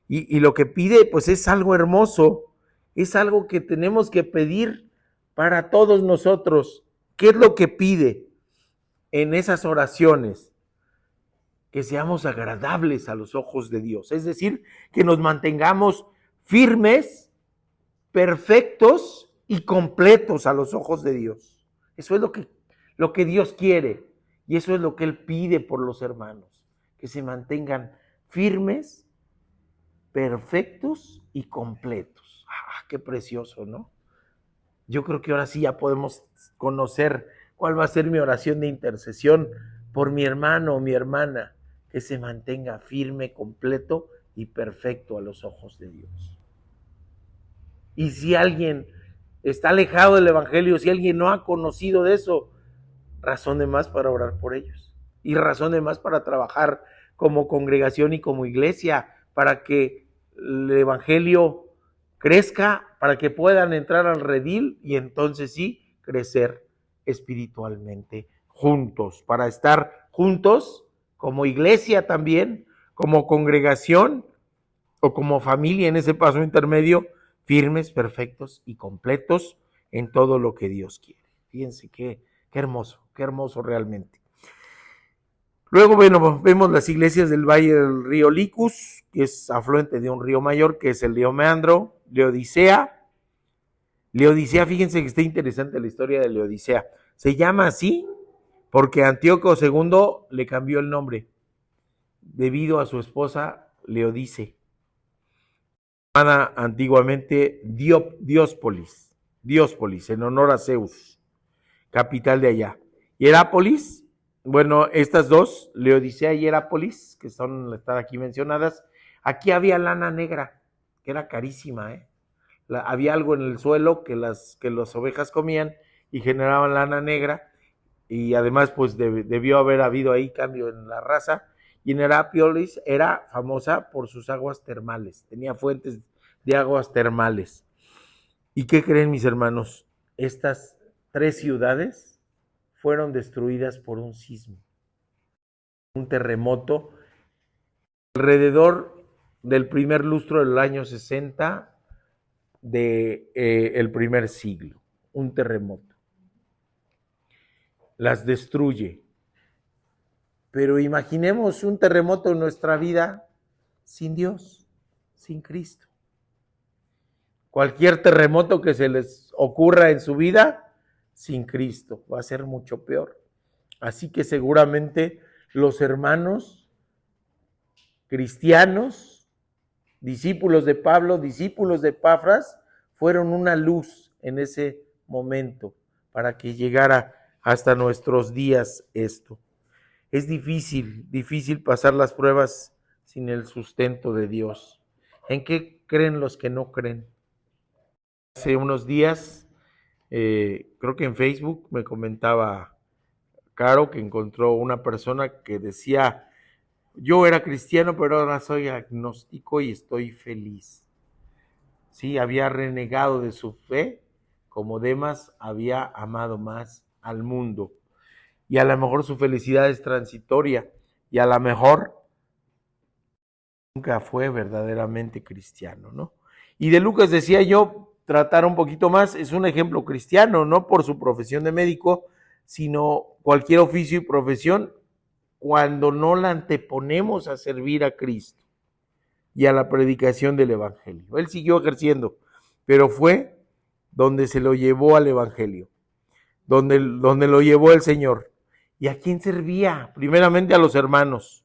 Y lo que pide, pues es algo hermoso, es algo que tenemos que pedir para todos nosotros. ¿Qué es lo que pide en esas oraciones? Que seamos agradables a los ojos de Dios, es decir, que nos mantengamos firmes, perfectos y completos a los ojos de Dios. Eso es lo que Dios quiere y eso es lo que Él pide por los hermanos, que se mantengan firmes, perfectos y completos. Qué precioso, ¿no? Yo creo que ahora sí ya podemos conocer cuál va a ser mi oración de intercesión por mi hermano o mi hermana, que se mantenga firme, completo y perfecto a los ojos de Dios. Y si alguien está alejado del Evangelio, si alguien no ha conocido de eso, razón de más para orar por ellos. Y razón de más para trabajar como congregación y como iglesia, para que el Evangelio crezca, para que puedan entrar al redil y entonces sí crecer espiritualmente juntos, para estar juntos como iglesia también, como congregación o como familia en ese paso intermedio, firmes, perfectos y completos en todo lo que Dios quiere. Fíjense qué hermoso realmente. Luego vemos las iglesias del valle del río Licus, que es afluente de un río mayor, que es el río Meandro, Laodicea. Laodicea, fíjense que está interesante la historia de Laodicea. Se llama así porque Antíoco II le cambió el nombre debido a su esposa Leodice, llamada antiguamente Diospolis, en honor a Zeus, capital de allá. Hierápolis, bueno, estas dos, Laodicea y Hierápolis, que están aquí mencionadas, aquí había lana negra, que era carísima, había algo en el suelo que las ovejas comían y generaban lana negra, y además pues debió haber habido ahí cambio en la raza. Y Hierápolis era famosa por sus aguas termales, tenía fuentes de aguas termales. ¿Y qué creen, mis hermanos? Estas 3 ciudades fueron destruidas por un sismo, un terremoto, alrededor del primer lustro del año 60 del primer siglo, un terremoto. Las destruye. Pero imaginemos un terremoto en nuestra vida sin Dios, sin Cristo. Cualquier terremoto que se les ocurra en su vida, sin Cristo, va a ser mucho peor. Así que seguramente los hermanos cristianos, discípulos de Pablo, discípulos de Epafras, fueron una luz en ese momento para que llegara hasta nuestros días esto. Es difícil pasar las pruebas sin el sustento de Dios. ¿En qué creen los que no creen? Hace unos días, creo que en Facebook me comentaba Caro que encontró una persona que decía, yo era cristiano, pero ahora soy agnóstico y estoy feliz. Sí, había renegado de su fe, como Demas había amado más al mundo. y a lo mejor su felicidad es transitoria, y a lo mejor nunca fue verdaderamente cristiano, ¿no? Y de Lucas decía yo, tratar un poquito más, es un ejemplo cristiano, no por su profesión de médico, sino cualquier oficio y profesión, cuando no la anteponemos a servir a Cristo y a la predicación del Evangelio. Él siguió ejerciendo, pero fue donde se lo llevó al Evangelio, donde lo llevó el Señor. ¿Y a quién servía? Primeramente a los hermanos.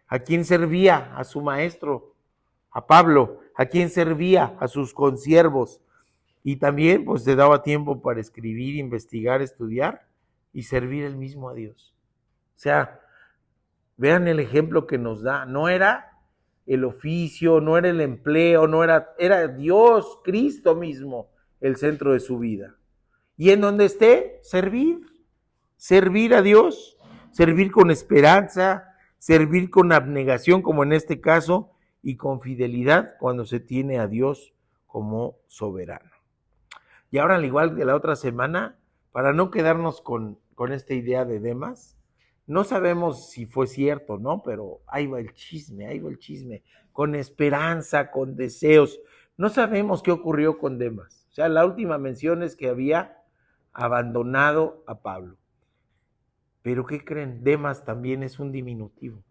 ¿A quién servía? A su maestro, a Pablo. ¿A quién servía? A sus consiervos. Y también pues se daba tiempo para escribir, investigar, estudiar y servir él mismo a Dios. O sea, vean el ejemplo que nos da. No era el oficio, no era el empleo, era Dios, Cristo mismo, el centro de su vida. Y en donde esté, servir a Dios, servir con esperanza, servir con abnegación, como en este caso, y con fidelidad cuando se tiene a Dios como soberano. Y ahora, al igual que la otra semana, para no quedarnos con esta idea de Demas, no sabemos si fue cierto, ¿no? Pero ahí va el chisme, con esperanza, con deseos. No sabemos qué ocurrió con Demas. O sea, la última mención es que había abandonado a Pablo. Pero ¿qué creen? Demas también es un diminutivo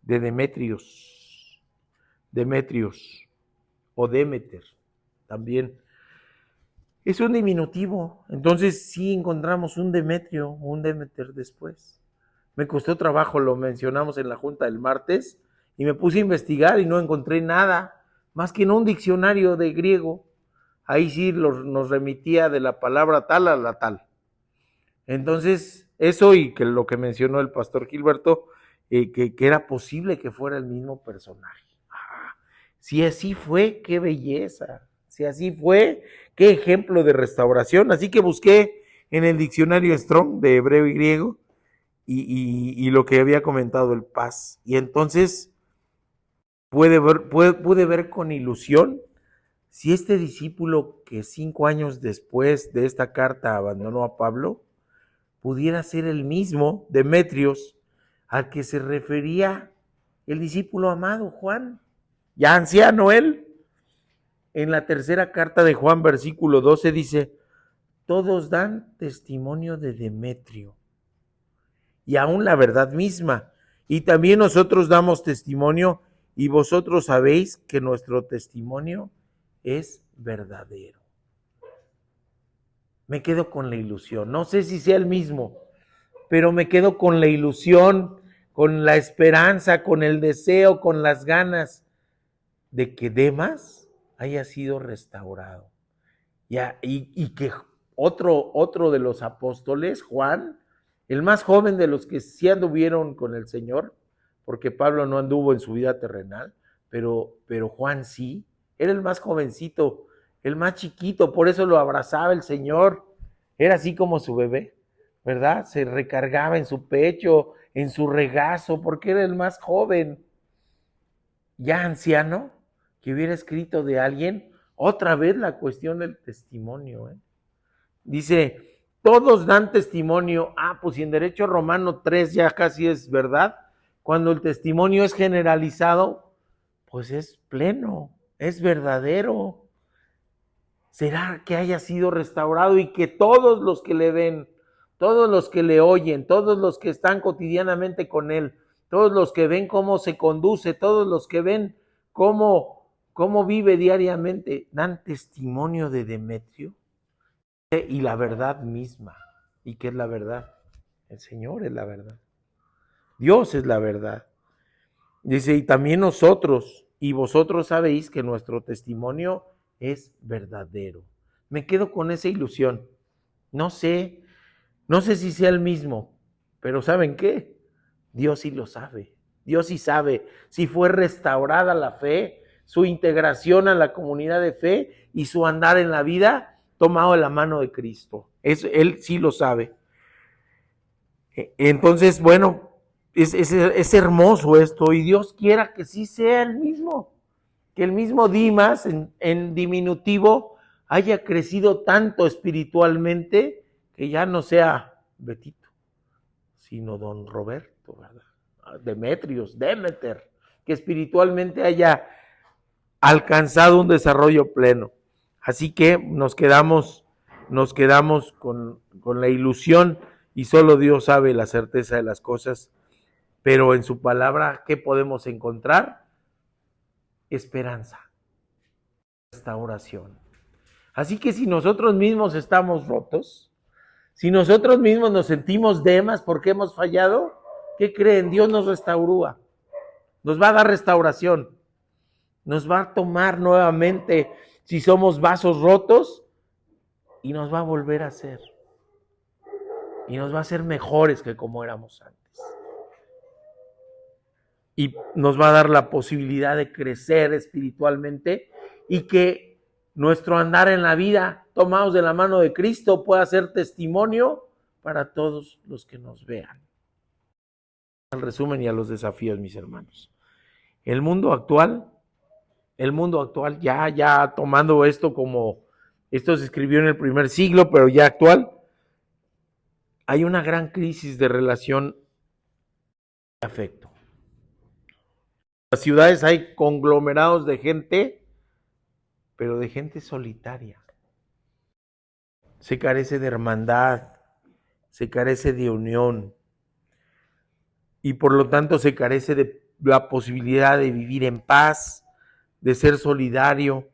de Demetrios o Demeter también. Es un diminutivo, entonces sí encontramos un Demetrio o un Demeter después. Me costó trabajo, lo mencionamos en la junta del martes, y me puse a investigar y no encontré nada, más que en un diccionario de griego. Ahí sí nos remitía de la palabra tal a la tal. Entonces, eso y que lo que mencionó el pastor Gilberto, que era posible que fuera el mismo personaje. Si así fue, qué belleza. Si así fue, qué ejemplo de restauración. Así que busqué en el diccionario Strong de hebreo y griego y lo que había comentado el Paz. Y entonces pude ver con ilusión si este discípulo que 5 años después de esta carta abandonó a Pablo, pudiera ser el mismo Demetrios al que se refería el discípulo amado Juan, ya anciano él. En la tercera carta de Juan, versículo 12, dice: todos dan testimonio de Demetrio, y aún la verdad misma, y también nosotros damos testimonio, y vosotros sabéis que nuestro testimonio es verdadero. Me quedo con la ilusión, no sé si sea el mismo, pero me quedo con la ilusión, con la esperanza, con el deseo, con las ganas de que Demas haya sido restaurado. Y que otro de los apóstoles, Juan, el más joven de los que sí anduvieron con el Señor, porque Pablo no anduvo en su vida terrenal, pero Juan sí, era el más jovencito, el más chiquito, por eso lo abrazaba el Señor, era así como su bebé, ¿verdad? Se recargaba en su pecho, en su regazo, porque era el más joven. Ya anciano, que hubiera escrito de alguien, otra vez la cuestión del testimonio. Dice, todos dan testimonio. Pues si en derecho romano 3 ya casi es verdad, cuando el testimonio es generalizado, pues es pleno, es verdadero. ¿Será que haya sido restaurado y que todos los que le ven, todos los que le oyen, todos los que están cotidianamente con él, todos los que ven cómo se conduce, todos los que ven cómo vive diariamente, dan testimonio de Demetrio y la verdad misma? ¿Y qué es la verdad? El Señor es la verdad. Dios es la verdad. Dice, y también nosotros, y vosotros sabéis que nuestro testimonio es verdadero. Me quedo con esa ilusión. No sé si sea el mismo, pero ¿saben qué? Dios sí lo sabe. Dios sí sabe si fue restaurada la fe, su integración a la comunidad de fe y su andar en la vida tomado de la mano de Cristo. Él sí lo sabe. Entonces, bueno, es hermoso esto, y Dios quiera que sí sea el mismo, que el mismo Dimas en diminutivo haya crecido tanto espiritualmente que ya no sea Betito, sino don Roberto, ¿verdad? Demeter, que espiritualmente haya alcanzado un desarrollo pleno. Así que nos quedamos con la ilusión, y solo Dios sabe la certeza de las cosas, pero en su palabra, ¿qué podemos encontrar? Esperanza, restauración. Así que si nosotros mismos estamos rotos, si nosotros mismos nos sentimos demas porque hemos fallado, ¿qué creen? Dios nos restauró, nos va a dar restauración, nos va a tomar nuevamente si somos vasos rotos y nos va a volver a hacer. Y nos va a hacer mejores que como éramos antes. Y nos va a dar la posibilidad de crecer espiritualmente y que nuestro andar en la vida, tomados de la mano de Cristo, pueda ser testimonio para todos los que nos vean. Al resumen y a los desafíos, mis hermanos. El mundo actual, ya tomando esto como, esto se escribió en el primer siglo, pero ya actual, hay una gran crisis de relación de afecto. En las ciudades hay conglomerados de gente, pero de gente solitaria. Se carece de hermandad, se carece de unión, y por lo tanto se carece de la posibilidad de vivir en paz, de ser solidario,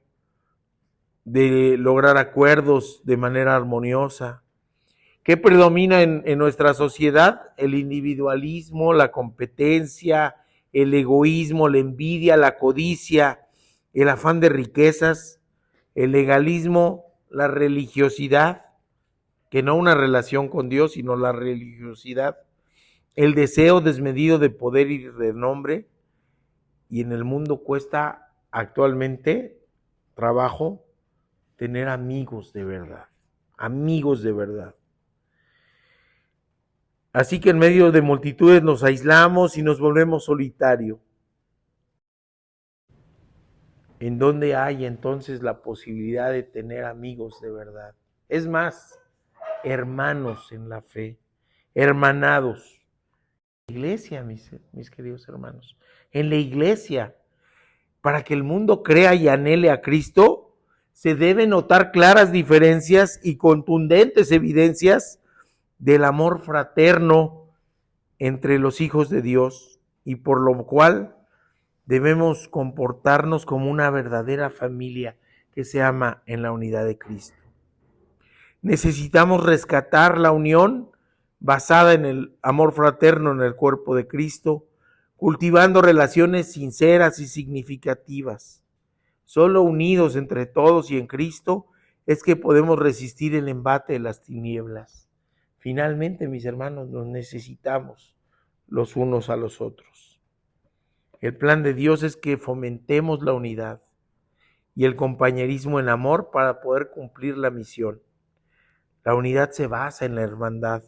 de lograr acuerdos de manera armoniosa. ¿Qué predomina en nuestra sociedad? El individualismo, la competencia, el egoísmo, la envidia, la codicia, el afán de riquezas, el legalismo, la religiosidad, que no una relación con Dios, sino la religiosidad, el deseo desmedido de poder y de nombre. Y en el mundo cuesta actualmente trabajo tener amigos de verdad, amigos de verdad. Así que en medio de multitudes nos aislamos y nos volvemos solitarios. ¿En dónde hay entonces la posibilidad de tener amigos de verdad? Es más, hermanos en la fe, hermanados. En la iglesia, mis queridos hermanos, en la iglesia, para que el mundo crea y anhele a Cristo, se deben notar claras diferencias y contundentes evidencias del amor fraterno entre los hijos de Dios, y por lo cual debemos comportarnos como una verdadera familia que se ama en la unidad de Cristo. Necesitamos rescatar la unión basada en el amor fraterno en el cuerpo de Cristo, cultivando relaciones sinceras y significativas. Solo unidos entre todos y en Cristo es que podemos resistir el embate de las tinieblas. Finalmente, mis hermanos, nos necesitamos los unos a los otros. El plan de Dios es que fomentemos la unidad y el compañerismo en amor para poder cumplir la misión. La unidad se basa en la hermandad,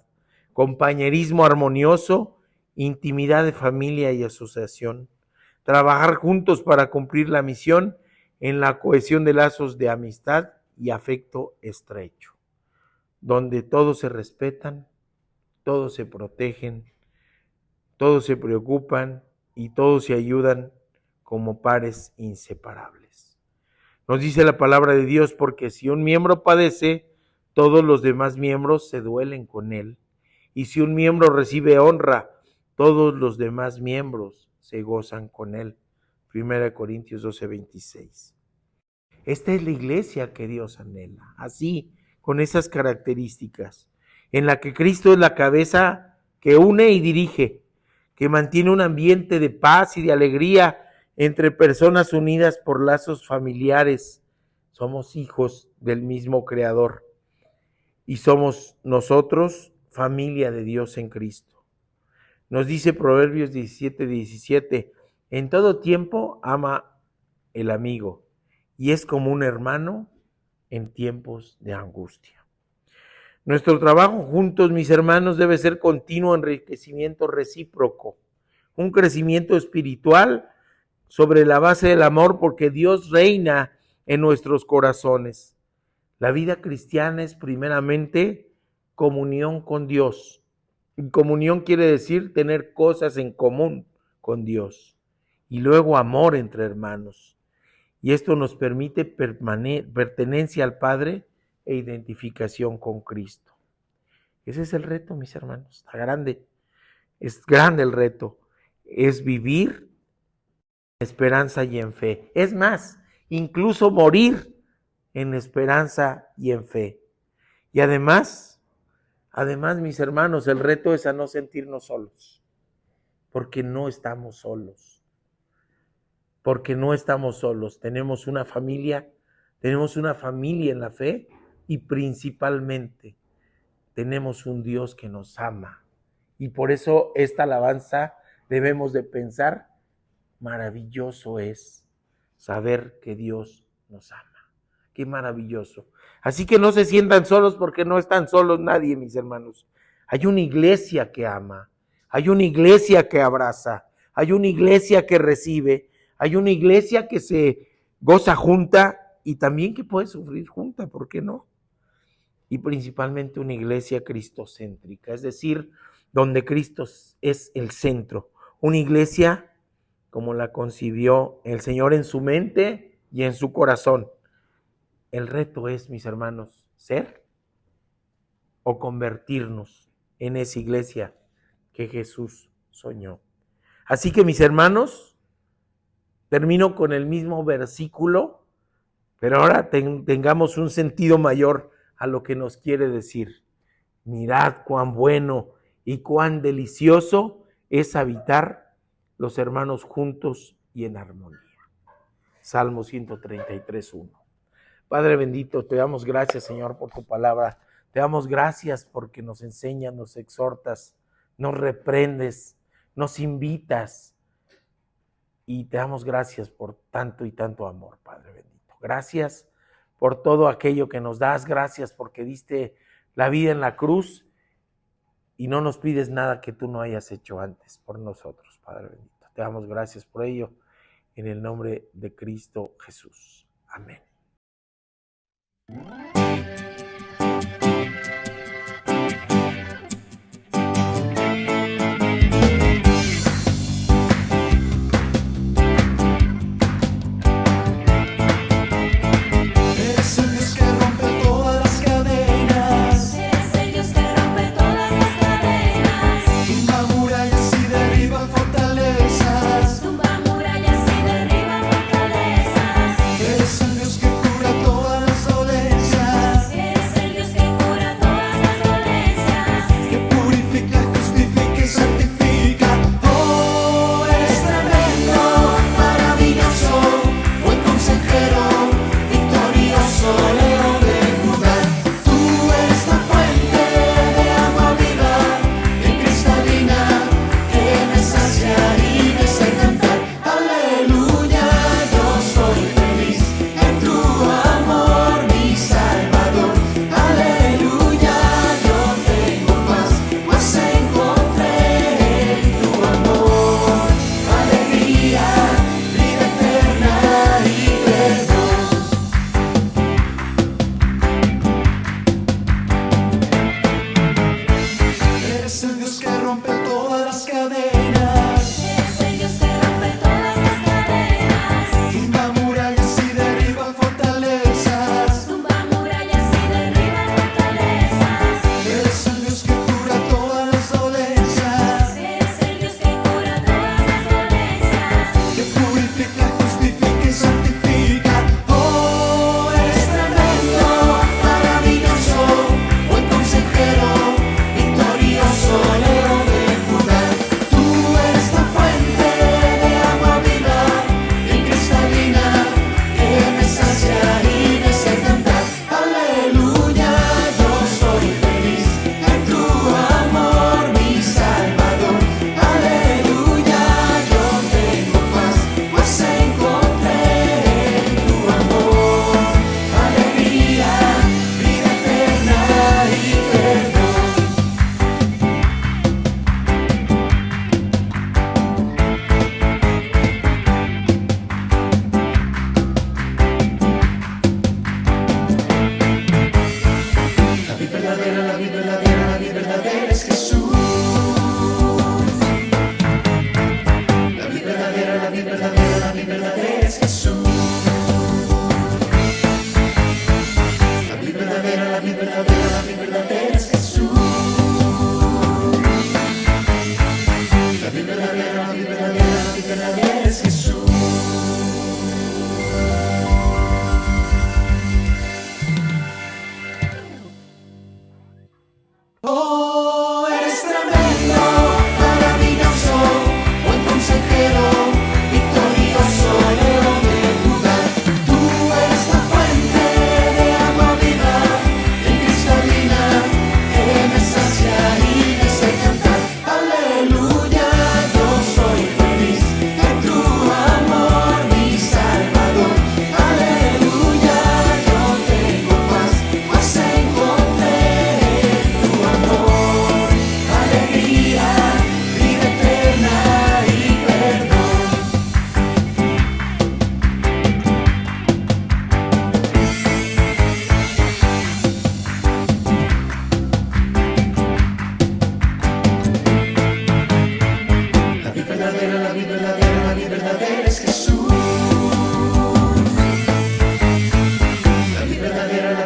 compañerismo armonioso, intimidad de familia y asociación. Trabajar juntos para cumplir la misión en la cohesión de lazos de amistad y afecto estrecho, donde todos se respetan, todos se protegen, todos se preocupan y todos se ayudan como pares inseparables. Nos dice la palabra de Dios, porque si un miembro padece, todos los demás miembros se duelen con él. Y si un miembro recibe honra, todos los demás miembros se gozan con él. 1 Corintios 12:26. Esta es la iglesia que Dios anhela, así, con esas características, en la que Cristo es la cabeza que une y dirige, que mantiene un ambiente de paz y de alegría entre personas unidas por lazos familiares. Somos hijos del mismo Creador y somos nosotros familia de Dios en Cristo. Nos dice Proverbios 17:17, en todo tiempo ama el amigo y es como un hermano en tiempos de angustia. Nuestro trabajo juntos, mis hermanos, debe ser continuo enriquecimiento recíproco, un crecimiento espiritual sobre la base del amor, porque Dios reina en nuestros corazones. La vida cristiana es primeramente comunión con Dios, Y comunión quiere decir tener cosas en común con Dios. Y luego amor entre hermanos. Y esto nos permite pertenencia al Padre e identificación con Cristo. Ese es el reto, mis hermanos. Está grande. Es grande el reto. Es vivir en esperanza y en fe. Es más, incluso morir en esperanza y en fe. Y además, mis hermanos, el reto es a no sentirnos solos. Porque no estamos solos. Porque no estamos solos. Tenemos una familia en la fe y principalmente tenemos un Dios que nos ama. Y por eso esta alabanza debemos de pensar, maravilloso es saber que Dios nos ama. Qué maravilloso. Así que no se sientan solos porque no están solos nadie, mis hermanos. Hay una iglesia que ama, hay una iglesia que abraza, hay una iglesia que recibe, hay una iglesia que se goza junta y también que puede sufrir junta, ¿por qué no? Y principalmente una iglesia cristocéntrica, es decir, donde Cristo es el centro. Una iglesia como la concibió el Señor en su mente y en su corazón. El reto es, mis hermanos, ser o convertirnos en esa iglesia que Jesús soñó. Así que, mis hermanos, termino con el mismo versículo, pero ahora tengamos un sentido mayor a lo que nos quiere decir. Mirad cuán bueno y cuán delicioso es habitar los hermanos juntos y en armonía. Salmo 133:1. Padre bendito, te damos gracias, Señor, por tu palabra. Te damos gracias porque nos enseñas, nos exhortas, nos reprendes, nos invitas. Y te damos gracias por tanto y tanto amor, Padre bendito. Gracias por todo aquello que nos das. Gracias porque diste la vida en la cruz y no nos pides nada que tú no hayas hecho antes por nosotros, Padre bendito. Te damos gracias por ello en el nombre de Cristo Jesús. Amén. Eres el Dios que cura todas las dolencias.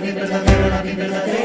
verdadera, la vida verdadera.